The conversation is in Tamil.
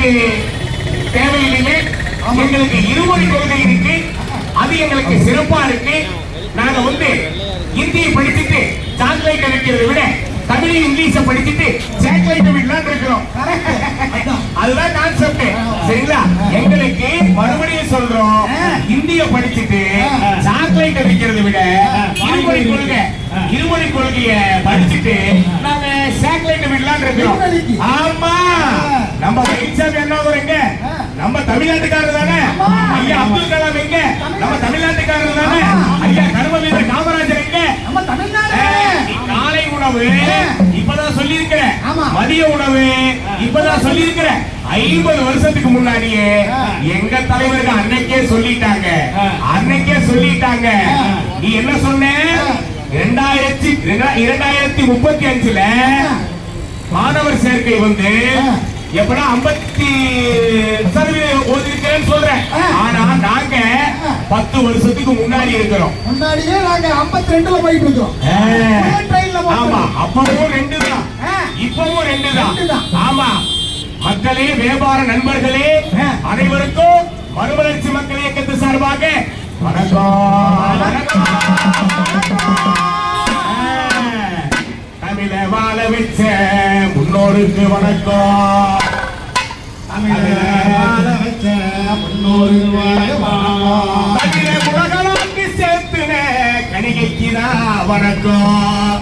எங்களுக்கு தேவையில்லை. எங்களுக்கு இருமொழி கொள்கை இருக்கு, அது எங்களுக்கு சிறப்பா இருக்கு. நாங்க இந்தியை படிச்சுட்டு சாக்லேட் கிடைக்கிறத விட தமிழ் இங்கிலீஷ படிச்சுட்டு சாக்லேட் விடலாம் இருக்கிறோம். அதுதான் கான்செப்ட். சரிங்களா? எங்களுக்கு மறுபடியும் சொல்றோம், இந்திய படிச்சுட்டு சாக்லேட் விற்கிறத விட இருமொழி கொள்கைய படிச்சுட்டு நாங்க சாக்லேட் விடலாம் இருக்கிறோம். ஆமா, நம்ம வைசாமி என்ன எங்க நம்ம தமிழ்நாட்டுக்காரர் தானே. ஐயா அப்துல் கலாம் எங்க நம்ம தமிழ்நாட்டுக்காரர் தானே. ஐயா கர்மவீரர் காமராஜர் எங்க நம்ம தமிழ்நாடு. காலை உணவு இப்பதான் சொல்லி இருக்கிறேன், மதிய உணவு இப்பதான் சொல்லி இருக்கிறேன். 50 வருஷத்துக்கு முன்னாடியே எங்க தலைவர்கள் அன்னைக்கே சொல்லிட்டாங்க. நீ என்ன சொன்ன? 2035 மாணவர் சேர்க்கை எப்படா 50% ஓதிருக்கிறேன்னு சொல்றேன். ஆனா நாங்க 10 வருஷத்துக்கு முன்னாடி இருக்கிறோம். முன்னாடியே நாங்க 52ல போயிட்டு இருக்கோம். ஆமா, அப்பவும் 2 தான், இப்பவும் 2 தான். ஆமா மக்களே, வியாபார நண்பர்களே அனைவருக்கும் மறுமலர்ச்சி மக்கள் இயக்கத்து சார்பாக வணக்கம். தமிழ வாழ வச்ச முன்னோருக்கு வணக்கம். தமிழ உலகளாக்கி சேர்த்துன கணிகைக்குதான் வணக்கம்.